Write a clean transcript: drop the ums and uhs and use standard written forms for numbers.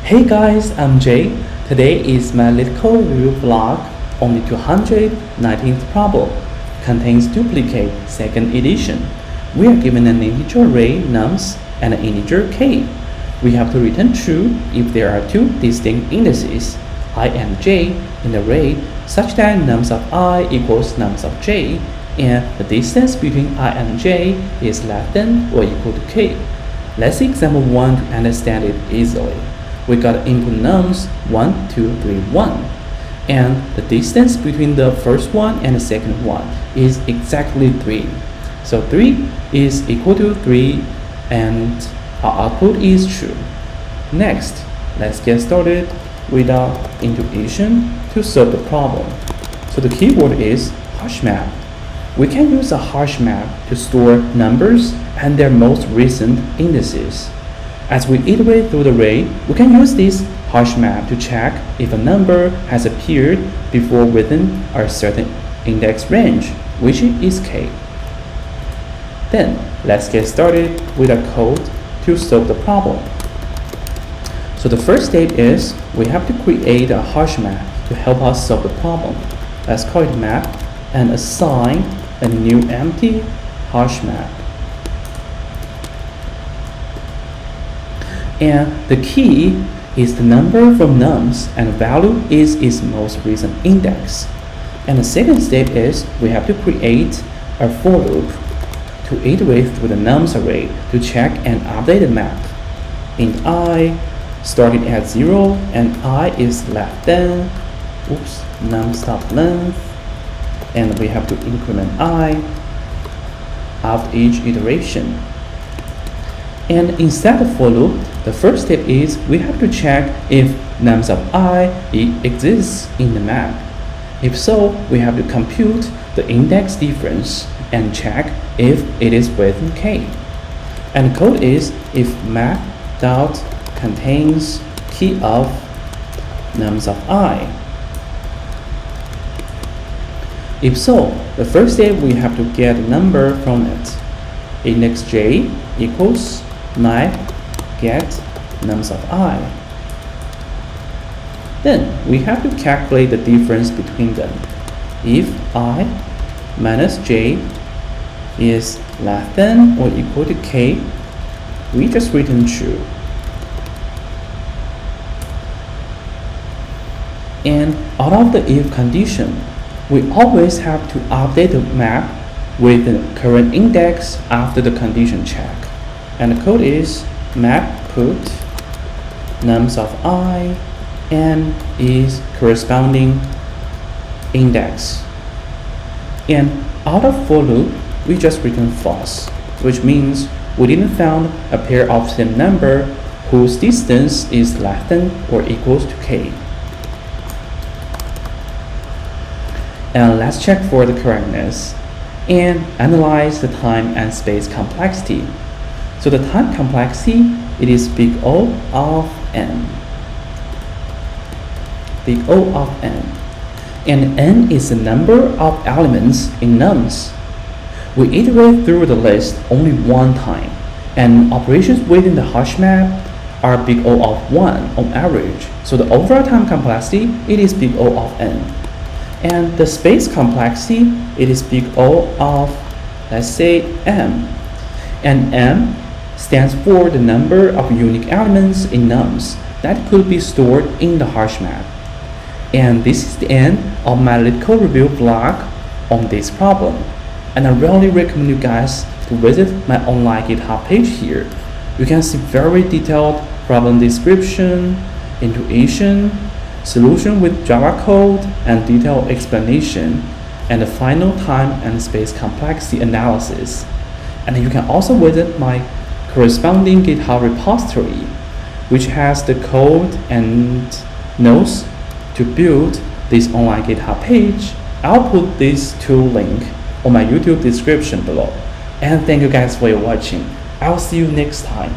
Hey guys, I'm Jay. Today is my LeetCode review vlog on the 219th problem. Contains duplicate second edition. We are given an integer array nums and an integer k. We have to return true if there are two distinct indices I and j in the array such that nums of I equals nums of j and the distance between I and j is less than or equal to k. Let's see example 1 to understand it easily. We got input nums 1, 2, 3, 1, and the distance between the first one and the second one is exactly 3. So 3 is equal to 3 and our output is true. Next, let's get started with our intuition to solve the problem. So the keyword is hash map. We can use a hash map to store numbers and their most recent indices. As we iterate through the array, we can use this hash map to check if a number has appeared before within a certain index range, which is k. Then, let's get started with our code to solve the problem. So the first step is we have to create a hash map to help us solve the problem. Let's call it map and assign a new empty hash map. And the key is the number from nums and value is its most recent index. And the second step is we have to create a for loop to iterate through the nums array to check and update the map. Int I starting at 0 and I is less than num_length, and we have to increment I after each iteration. And inside the for loop, the first step is we have to check if nums of I exists in the map. If so, we have to compute the index difference and check if it is within k. And the code is if map dot contains key of nums of I. If so, the first step we have to get a number from it. Index j equals map get nums of I. Then we have to calculate the difference between them. If I minus j is less than or equal to k, we just return true. And out of the if condition, we always have to update the map with the current index after the condition check. And the code is map put nums of I and is corresponding index. And out of for loop, we just return false, which means we didn't found a pair of same number whose distance is less than or equals to k. And let's check for the correctness and analyze the time and space complexity. So the time complexity, it is big O of n. Big O of n. And n is the number of elements in nums. We iterate through the list only one time, and operations within the hash map are big O of 1 on average. So the overall time complexity, it is big O of n. And the space complexity, it is big O of, let's say, m. And m stands for the number of unique elements in nums that could be stored in the hash map. And this is the end of my LeetCode review vlog on this problem. And I really recommend you guys to visit my online GitHub page here. You can see very detailed problem description, intuition, solution with Java code, and detailed explanation, and the final time and space complexity analysis. And you can also visit my corresponding GitHub repository, which has the code and notes to build this online GitHub page. I'll put these two links on my YouTube description below. And thank you guys for your watching. I'll see you next time.